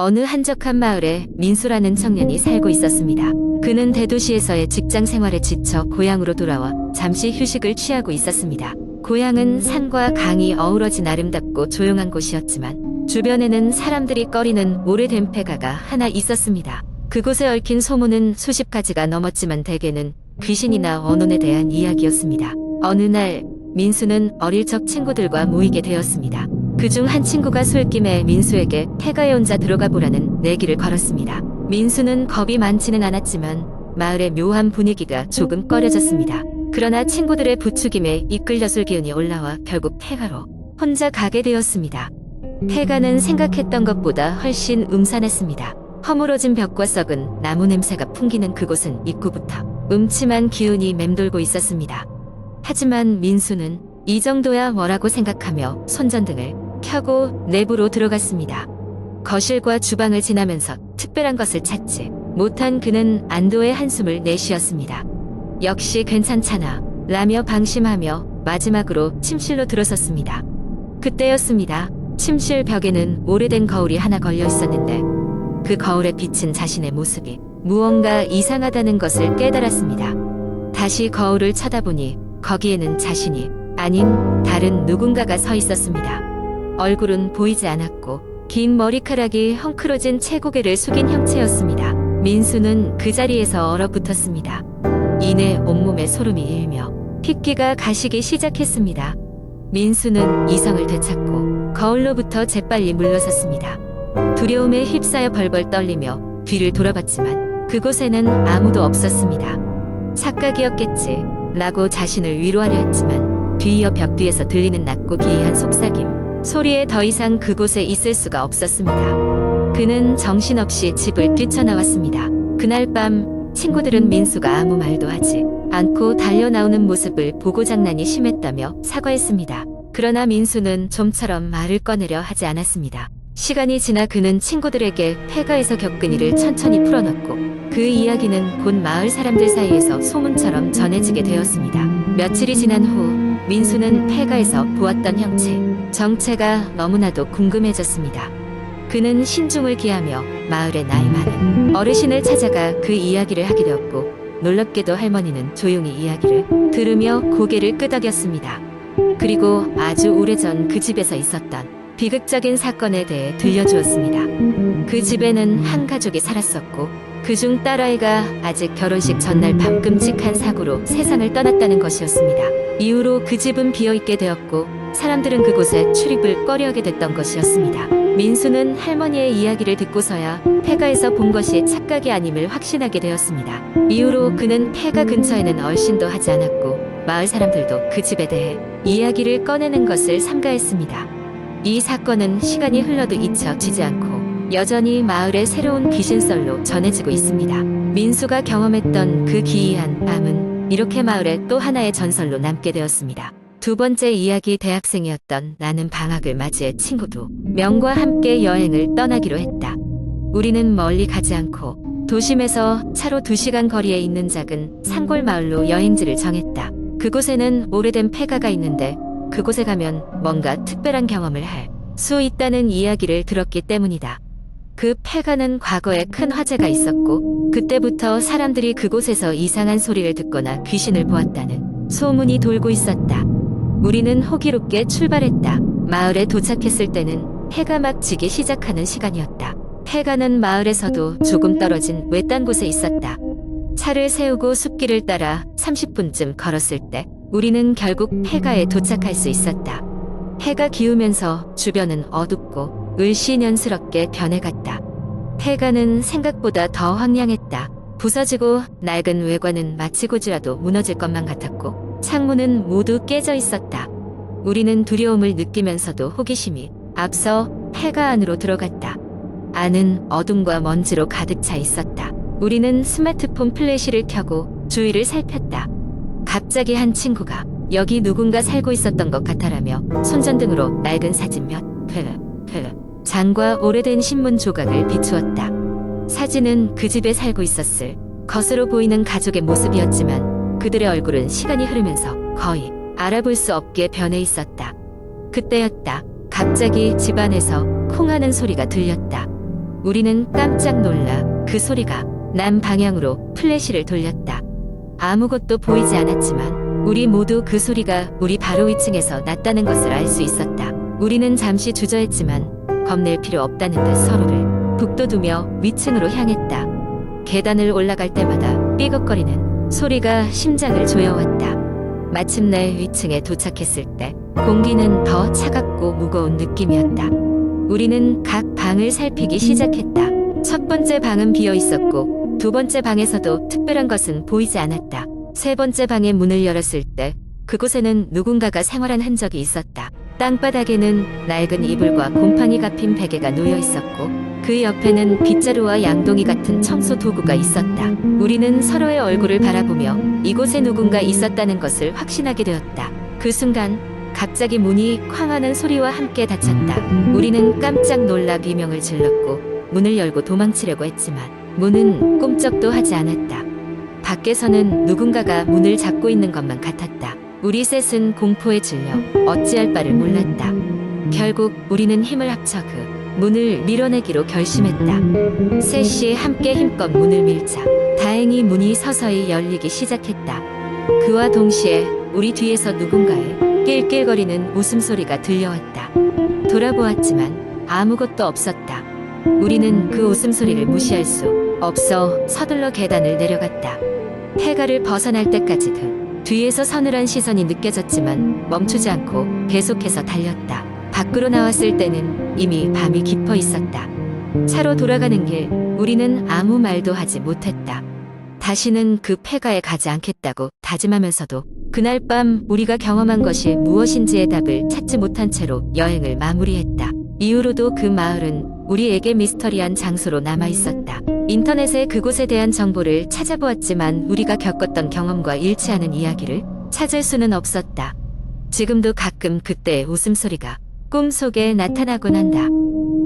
어느 한적한 마을에 민수라는 청년이 살고 있었습니다. 그는 대도시에서의 직장 생활에 지쳐 고향으로 돌아와 잠시 휴식을 취하고 있었습니다. 고향은 산과 강이 어우러진 아름답고 조용한 곳이었지만 주변에는 사람들이 꺼리는 오래된 폐가가 하나 있었습니다. 그곳에 얽힌 소문은 수십 가지가 넘었지만 대개는 귀신이나 언혼에 대한 이야기였습니다. 어느 날 민수는 어릴 적 친구들과 모이게 되었습니다. 그중 한 친구가 술김에 민수에게 폐가에 혼자 들어가 보라는 내기를 걸었습니다. 민수는 겁이 많지는 않았지만 마을의 묘한 분위기가 조금 꺼려졌습니다. 그러나 친구들의 부추김에 이끌려술 기운이 올라와 결국 폐가로 혼자 가게 되었습니다. 폐가는 생각했던 것보다 훨씬 음산했습니다. 허물어진 벽과 썩은 나무 냄새가 풍기는 그곳은 입구부터 음침한 기운이 맴돌고 있었습니다. 하지만 민수는 이 정도야 뭐라고 생각하며 손전등을 켜고 내부로 들어갔습니다. 거실과 주방을 지나면서 특별한 것을 찾지 못한 그는 안도의 한숨을 내쉬었습니다. 역시 괜찮잖아 라며 방심하며 마지막으로 침실로 들어섰습니다. 그때였습니다. 침실 벽에는 오래된 거울이 하나 걸려 있었는데 그 거울에 비친 자신의 모습이 무언가 이상하다는 것을 깨달았습니다. 다시 거울을 쳐다보니 거기에는 자신이 아닌 다른 누군가가 서 있었습니다. 얼굴은 보이지 않았고 긴 머리카락이 헝클어진 채고개를 숙인 형체였습니다. 민수는 그 자리에서 얼어붙었습니다. 이내 온몸에 소름이 일며 핏기가 가시기 시작했습니다. 민수는 이성을 되찾고 거울로부터 재빨리 물러섰습니다. 두려움에 휩싸여 벌벌 떨리며 뒤를 돌아봤지만 그곳에는 아무도 없었습니다. 착각이었겠지 라고 자신을 위로하려 했지만 뒤이어 벽 뒤에서 들리는 낮고 기이한 속삭임 소리에 더 이상 그곳에 있을 수가 없었습니다. 그는 정신없이 집을 뛰쳐나왔습니다. 그날 밤 친구들은 민수가 아무 말도 하지 않고 달려나오는 모습을 보고 장난이 심했다며 사과했습니다. 그러나 민수는 좀처럼 말을 꺼내려 하지 않았습니다. 시간이 지나 그는 친구들에게 폐가에서 겪은 일을 천천히 풀어놓고 그 이야기는 곧 마을 사람들 사이에서 소문처럼 전해지게 되었습니다. 며칠이 지난 후 민수는 폐가에서 보았던 형체, 정체가 너무나도 궁금해졌습니다. 그는 신중을 기하며 마을의 나이 많은 어르신을 찾아가 그 이야기를 하게 되었고 놀랍게도 할머니는 조용히 이야기를 들으며 고개를 끄덕였습니다. 그리고 아주 오래전 그 집에서 있었던 비극적인 사건에 대해 들려주었습니다. 그 집에는 한 가족이 살았었고 그중 딸아이가 아직 결혼식 전날 밤 끔찍한 사고로 세상을 떠났다는 것이었습니다. 이후로 그 집은 비어있게 되었고 사람들은 그곳에 출입을 꺼려하게 됐던 것이었습니다. 민수는 할머니의 이야기를 듣고서야 폐가에서 본 것이 착각이 아님을 확신하게 되었습니다. 이후로 그는 폐가 근처에는 얼씬도 하지 않았고 마을 사람들도 그 집에 대해 이야기를 꺼내는 것을 삼가했습니다. 이 사건은 시간이 흘러도 잊혀지지 않고 여전히 마을의 새로운 귀신썰로 전해지고 있습니다. 민수가 경험했던 그 기이한 밤은 이렇게 마을에 또 하나의 전설로 남게 되었습니다. 두 번째 이야기 대학생이었던 나는 방학을 맞이해 친구도 명과 함께 여행을 떠나기로 했다. 우리는 멀리 가지 않고 도심에서 차로 2시간 거리에 있는 작은 산골 마을로 여행지를 정했다. 그곳에는 오래된 폐가가 있는데 그곳에 가면 뭔가 특별한 경험을 할 수 있다는 이야기를 들었기 때문이다. 그 폐가는 과거에 큰 화재가 있었고 그때부터 사람들이 그곳에서 이상한 소리를 듣거나 귀신을 보았다는 소문이 돌고 있었다. 우리는 호기롭게 출발했다. 마을에 도착했을 때는 해가 막 지기 시작하는 시간이었다. 폐가는 마을에서도 조금 떨어진 외딴 곳에 있었다. 차를 세우고 숲길을 따라 30분쯤 걸었을 때 우리는 결국 폐가에 도착할 수 있었다. 해가 기우면서 주변은 어둡고 을씨년스럽게 변해갔다. 폐가는 생각보다 더 황량했다. 부서지고 낡은 외관은 마치 고지라도 무너질 것만 같았고 창문은 모두 깨져 있었다. 우리는 두려움을 느끼면서도 호기심이 앞서 폐가 안으로 들어갔다. 안은 어둠과 먼지로 가득 차 있었다. 우리는 스마트폰 플래시를 켜고 주위를 살폈다. 갑자기 한 친구가 여기 누군가 살고 있었던 것 같아라며 손전등으로 낡은 사진 몇 장과 오래된 신문 조각을 비추었다. 사진은 그 집에 살고 있었을 것으로 보이는 가족의 모습이었지만 그들의 얼굴은 시간이 흐르면서 거의 알아볼 수 없게 변해 있었다. 그때였다. 갑자기 집안에서 콩 하는 소리가 들렸다. 우리는 깜짝 놀라 그 소리가 난 방향으로 플래시를 돌렸다. 아무것도 보이지 않았지만 우리 모두 그 소리가 우리 바로 위층에서 났다는 것을 알 수 있었다. 우리는 잠시 주저했지만 겁낼 필요 없다는 듯 서로를 북돋우며 위층으로 향했다. 계단을 올라갈 때마다 삐걱거리는 소리가 심장을 조여왔다. 마침내 위층에 도착했을 때 공기는 더 차갑고 무거운 느낌이었다. 우리는 각 방을 살피기 시작했다. 첫 번째 방은 비어 있었고 두 번째 방에서도 특별한 것은 보이지 않았다. 세 번째 방의 문을 열었을 때 그곳에는 누군가가 생활한 흔적이 있었다. 땅바닥에는 낡은 이불과 곰팡이가 핀 베개가 놓여 있었고 그 옆에는 빗자루와 양동이 같은 청소 도구가 있었다. 우리는 서로의 얼굴을 바라보며 이곳에 누군가 있었다는 것을 확신하게 되었다. 그 순간 갑자기 문이 쾅 하는 소리와 함께 닫혔다. 우리는 깜짝 놀라 비명을 질렀고 문을 열고 도망치려고 했지만 문은 꼼짝도 하지 않았다. 밖에서는 누군가가 문을 잡고 있는 것만 같았다. 우리 셋은 공포에 질려 어찌할 바를 몰랐다. 결국 우리는 힘을 합쳐 그 문을 밀어내기로 결심했다. 셋이 함께 힘껏 문을 밀자 다행히 문이 서서히 열리기 시작했다. 그와 동시에 우리 뒤에서 누군가의 낄낄거리는 웃음소리가 들려왔다. 돌아보았지만 아무것도 없었다. 우리는 그 웃음소리를 무시할 수 없어 서둘러 계단을 내려갔다. 폐가를 벗어날 때까지 등 뒤에서 서늘한 시선이 느껴졌지만 멈추지 않고 계속해서 달렸다. 밖으로 나왔을 때는 이미 밤이 깊어 있었다. 차로 돌아가는 길 우리는 아무 말도 하지 못했다. 다시는 그 폐가에 가지 않겠다고 다짐하면서도 그날 밤 우리가 경험한 것이 무엇인지의 답을 찾지 못한 채로 여행을 마무리했다. 이후로도 그 마을은 우리에게 미스터리한 장소로 남아있었다. 인터넷에 그곳에 대한 정보를 찾아보았지만 우리가 겪었던 경험과 일치하는 이야기를 찾을 수는 없었다. 지금도 가끔 그때의 웃음소리가 꿈속에 나타나곤 한다.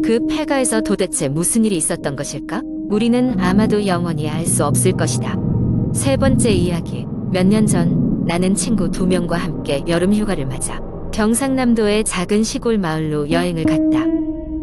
그 폐가에서 도대체 무슨 일이 있었던 것일까? 우리는 아마도 영원히 알 수 없을 것이다. 세 번째 이야기. 몇 년 전 나는 친구 2명과 함께 여름 휴가를 맞아 경상남도의 작은 시골 마을로 여행을 갔다.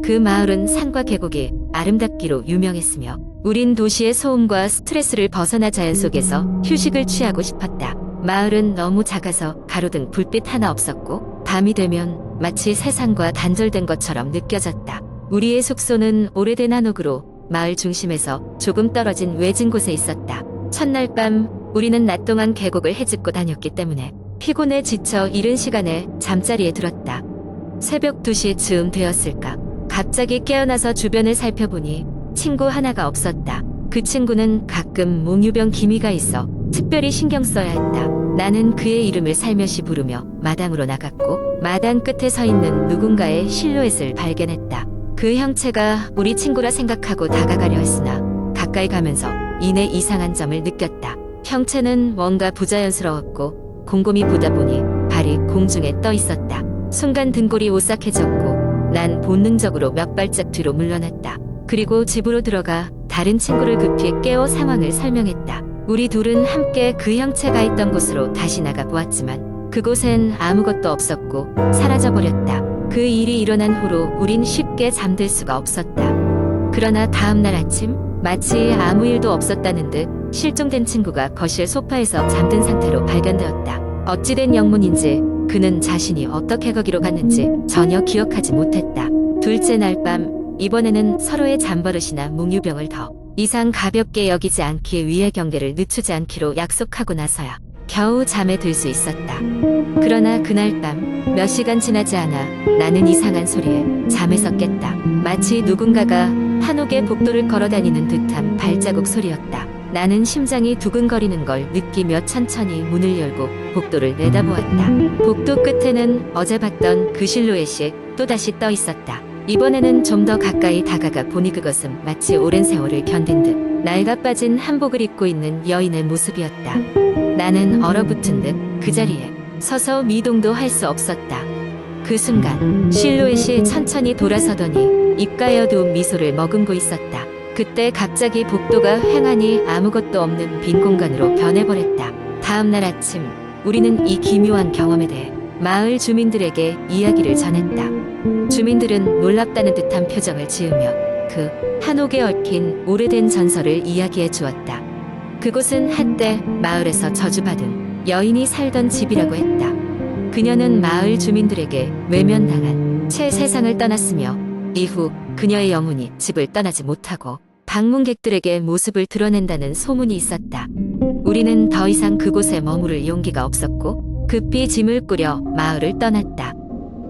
그 마을은 산과 계곡이 아름답기로 유명했으며 우린 도시의 소음과 스트레스를 벗어나 자연 속에서 휴식을 취하고 싶었다. 마을은 너무 작아서 가로등 불빛 하나 없었고 밤이 되면 마치 세상과 단절된 것처럼 느껴졌다. 우리의 숙소는 오래된 한옥으로 마을 중심에서 조금 떨어진 외진 곳에 있었다. 첫날 밤 우리는 낮 동안 계곡을 헤집고 다녔기 때문에 피곤해 지쳐 이른 시간에 잠자리에 들었다. 새벽 2시쯤 되었을까? 갑자기 깨어나서 주변을 살펴보니 친구 하나가 없었다. 그 친구는 가끔 몽유병 기미가 있어 특별히 신경 써야 했다. 나는 그의 이름을 살며시 부르며 마당으로 나갔고 마당 끝에 서 있는 누군가의 실루엣을 발견했다. 그 형체가 우리 친구라 생각하고 다가가려 했으나 가까이 가면서 이내 이상한 점을 느꼈다. 형체는 뭔가 부자연스러웠고 곰곰이 보다 보니 발이 공중에 떠 있었다. 순간 등골이 오싹해졌고 난 본능적으로 몇 발짝 뒤로 물러났다. 그리고 집으로 들어가 다른 친구를 급히 깨워 상황을 설명했다. 우리 둘은 함께 그 형체가 있던 곳으로 다시 나가 보았지만 그곳엔 아무것도 없었고 사라져버렸다. 그 일이 일어난 후로 우린 쉽게 잠들 수가 없었다. 그러나 다음날 아침 마치 아무 일도 없었다는 듯 실종된 친구가 거실 소파에서 잠든 상태로 발견되었다. 어찌된 영문인지 그는 자신이 어떻게 거기로 갔는지 전혀 기억하지 못했다. 둘째 날 밤 이번에는 서로의 잠버릇이나 몽유병을 더 이상 가볍게 여기지 않기 위해 경계를 늦추지 않기로 약속하고 나서야 겨우 잠에 들 수 있었다. 그러나 그날 밤 몇 시간 지나지 않아 나는 이상한 소리에 잠에서 깼다. 마치 누군가가 한옥의 복도를 걸어다니는 듯한 발자국 소리였다. 나는 심장이 두근거리는 걸 느끼며 천천히 문을 열고 복도를 내다보았다. 복도 끝에는 어제 봤던 그 실루엣이 또다시 떠 있었다. 이번에는 좀 더 가까이 다가가 보니 그것은 마치 오랜 세월을 견딘 듯 낡아빠진 한복을 입고 있는 여인의 모습이었다. 나는 얼어붙은 듯 그 자리에 서서 미동도 할 수 없었다. 그 순간 실루엣이 천천히 돌아서더니 입가에 어두운 미소를 머금고 있었다. 그때 갑자기 복도가 휑하니 아무것도 없는 빈 공간으로 변해버렸다. 다음날 아침 우리는 이 기묘한 경험에 대해 마을 주민들에게 이야기를 전했다. 주민들은 놀랍다는 듯한 표정을 지으며 그 한옥에 얽힌 오래된 전설을 이야기해 주었다. 그곳은 한때 마을에서 저주받은 여인이 살던 집이라고 했다. 그녀는 마을 주민들에게 외면당한 채 세상을 떠났으며 이후 그녀의 영혼이 집을 떠나지 못하고 방문객들에게 모습을 드러낸다는 소문이 있었다. 우리는 더 이상 그곳에 머무를 용기가 없었고 급히 짐을 꾸려 마을을 떠났다.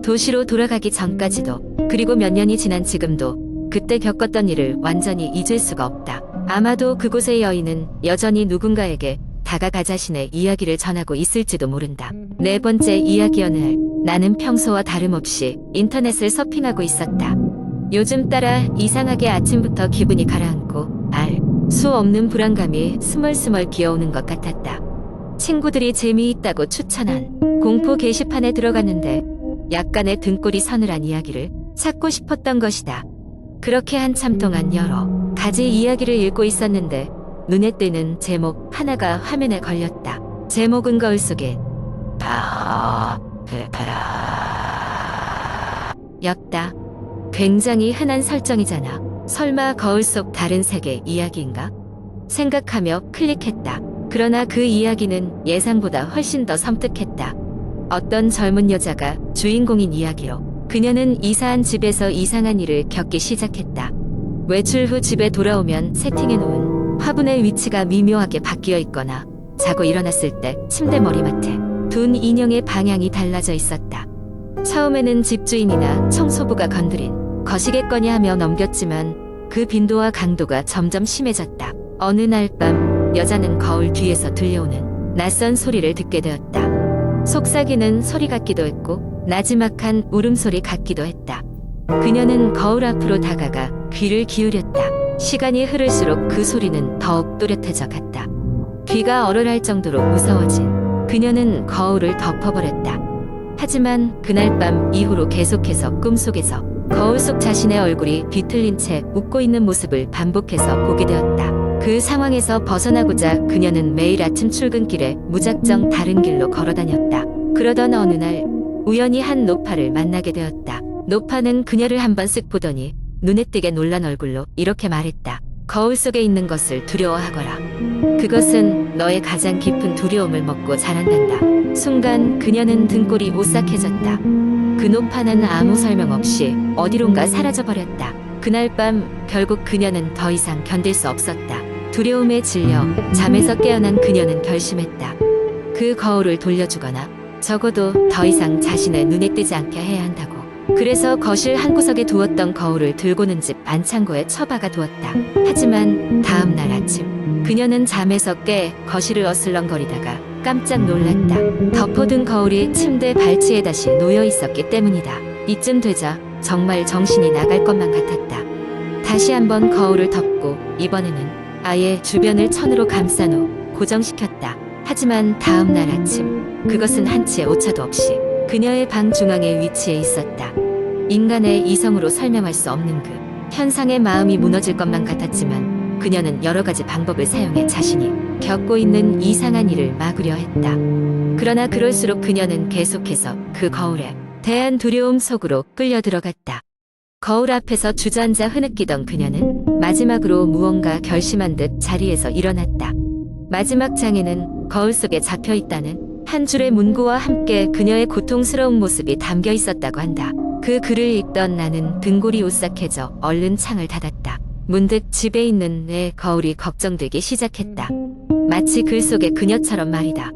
도시로 돌아가기 전까지도, 그리고 몇 년이 지난 지금도 그때 겪었던 일을 완전히 잊을 수가 없다. 아마도 그곳의 여인은 여전히 누군가에게 다가가 자신의 이야기를 전하고 있을지도 모른다. 네 번째 이야기. 어느 날 나는 평소와 다름없이 인터넷을 서핑하고 있었다. 요즘 따라 이상하게 아침부터 기분이 가라앉고 알 수 없는 불안감이 스멀스멀 기어오는 것 같았다. 친구들이 재미있다고 추천한 공포 게시판에 들어갔는데 약간의 등골이 서늘한 이야기를 찾고 싶었던 것이다. 그렇게 한참 동안 여러 가지 이야기를 읽고 있었는데 눈에 띄는 제목 하나가 화면에 걸렸다. 제목은 거울 속에 였다. 굉장히 흔한 설정이잖아. 설마 거울 속 다른 세계 이야기인가? 생각하며 클릭했다. 그러나 그 이야기는 예상보다 훨씬 더 섬뜩했다. 어떤 젊은 여자가 주인공인 이야기로 그녀는 이사한 집에서 이상한 일을 겪기 시작했다. 외출 후 집에 돌아오면 세팅해놓은 화분의 위치가 미묘하게 바뀌어 있거나 자고 일어났을 때 침대 머리맡에 둔 인형의 방향이 달라져 있었다. 처음에는 집주인이나 청소부가 건드린 거시겠거니 하며 넘겼지만 그 빈도와 강도가 점점 심해졌다. 어느 날 밤 여자는 거울 뒤에서 들려오는 낯선 소리를 듣게 되었다. 속삭이는 소리 같기도 했고 나지막한 울음소리 같기도 했다. 그녀는 거울 앞으로 다가가 귀를 기울였다. 시간이 흐를수록 그 소리는 더욱 또렷해져 갔다. 귀가 얼얼할 정도로 무서워진 그녀는 거울을 덮어버렸다. 하지만 그날 밤 이후로 계속해서 꿈속에서 거울 속 자신의 얼굴이 뒤틀린 채 웃고 있는 모습을 반복해서 보게 되었다. 그 상황에서 벗어나고자 그녀는 매일 아침 출근길에 무작정 다른 길로 걸어다녔다. 그러던 어느 날 우연히 한 노파를 만나게 되었다. 노파는 그녀를 한번 쓱 보더니 눈에 띄게 놀란 얼굴로 이렇게 말했다. 거울 속에 있는 것을 두려워하거라. 그것은 너의 가장 깊은 두려움을 먹고 자란단다. 순간 그녀는 등골이 오싹해졌다. 그 노파는 아무 설명 없이 어디론가 사라져버렸다. 그날 밤 결국 그녀는 더 이상 견딜 수 없었다. 두려움에 질려 잠에서 깨어난 그녀는 결심했다. 그 거울을 돌려주거나 적어도 더 이상 자신의 눈에 띄지 않게 해야 한다고. 그래서 거실 한 구석에 두었던 거울을 들고는 집 안창고에 처박아 두었다. 하지만 다음 날 아침 그녀는 잠에서 깨 거실을 어슬렁거리다가 깜짝 놀랐다. 덮어둔 거울이 침대 발치에 다시 놓여 있었기 때문이다. 이쯤 되자 정말 정신이 나갈 것만 같았다. 다시 한번 거울을 덮고 이번에는 아예 주변을 천으로 감싼 후 고정시켰다. 하지만 다음 날 아침 그것은 한치의 오차도 없이 그녀의 방 중앙에 위치해 있었다. 인간의 이성으로 설명할 수 없는 그 현상에 마음이 무너질 것만 같았지만 그녀는 여러 가지 방법을 사용해 자신이 겪고 있는 이상한 일을 막으려 했다. 그러나 그럴수록 그녀는 계속해서 그 거울에 대한 두려움 속으로 끌려 들어갔다. 거울 앞에서 주저앉아 흐느끼던 그녀는 마지막으로 무언가 결심한 듯 자리에서 일어났다. 마지막 장에는 거울 속에 잡혀 있다는 한 줄의 문구와 함께 그녀의 고통스러운 모습이 담겨 있었다고 한다. 그 글을 읽던 나는 등골이 오싹해져 얼른 창을 닫았다. 문득 집에 있는 내 거울이 걱정되기 시작했다. 마치 글 속의 그녀처럼 말이다.